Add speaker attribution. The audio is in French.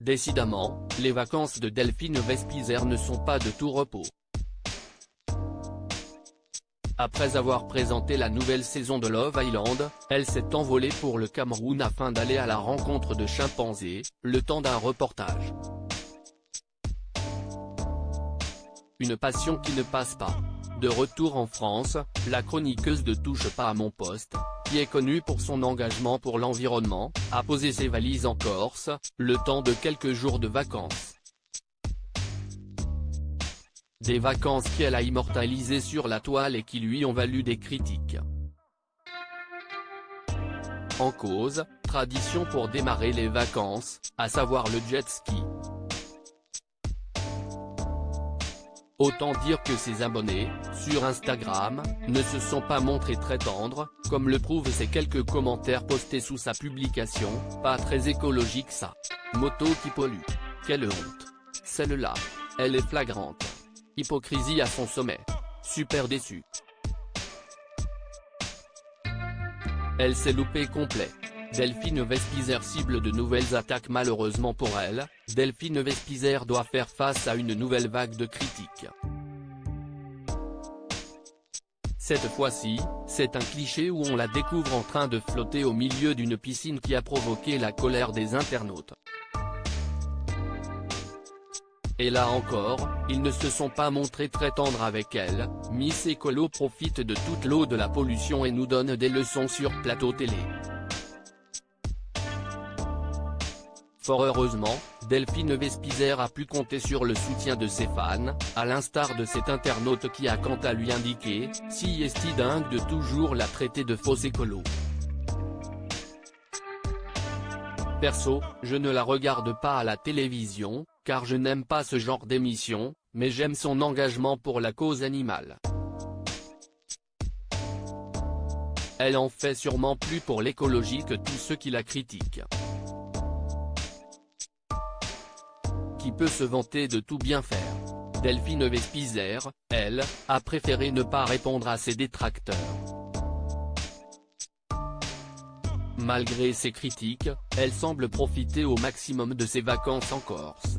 Speaker 1: Décidément, les vacances de Delphine Vespizer ne sont pas de tout repos. Après avoir présenté la nouvelle saison de Love Island, elle s'est envolée pour le Cameroun afin d'aller à la rencontre de chimpanzés, le temps d'un reportage. Une passion qui ne passe pas. De retour en France, la chroniqueuse de Touche pas à mon poste, qui est connue pour son engagement pour l'environnement, a posé ses valises en Corse, le temps de quelques jours de vacances. Des vacances qu'elle a immortalisées sur la toile et qui lui ont valu des critiques. En cause, tradition pour démarrer les vacances, à savoir le jet ski. Autant dire que ses abonnés, sur Instagram, ne se sont pas montrés très tendres, comme le prouvent ces quelques commentaires postés sous sa publication, pas très écologique ça. Moto qui pollue. Quelle honte. Celle-là. Elle est flagrante. Hypocrisie à son sommet. Super déçu. Elle s'est loupée complet. Delphine Vespizer cible de nouvelles attaques. Malheureusement pour elle, Delphine Vespizer doit faire face à une nouvelle vague de critiques. Cette fois-ci, c'est un cliché où on la découvre en train de flotter au milieu d'une piscine qui a provoqué la colère des internautes. Et là encore, ils ne se sont pas montrés très tendres avec elle. Miss Écolo profite de toute l'eau de la pollution et nous donne des leçons sur plateau télé. Fort heureusement, Delphine Vespizer a pu compter sur le soutien de ses fans, à l'instar de cet internaute qui a quant à lui indiqué « Si est-il dingue de toujours la traiter de fausse écolo ». Perso, je ne la regarde pas à la télévision, car je n'aime pas ce genre d'émission, mais j'aime son engagement pour la cause animale. Elle en fait sûrement plus pour l'écologie que tous ceux qui la critiquent. Qui peut se vanter de tout bien faire. Delphine Vespizer, elle, a préféré ne pas répondre à ses détracteurs. Malgré ses critiques, elle semble profiter au maximum de ses vacances en Corse.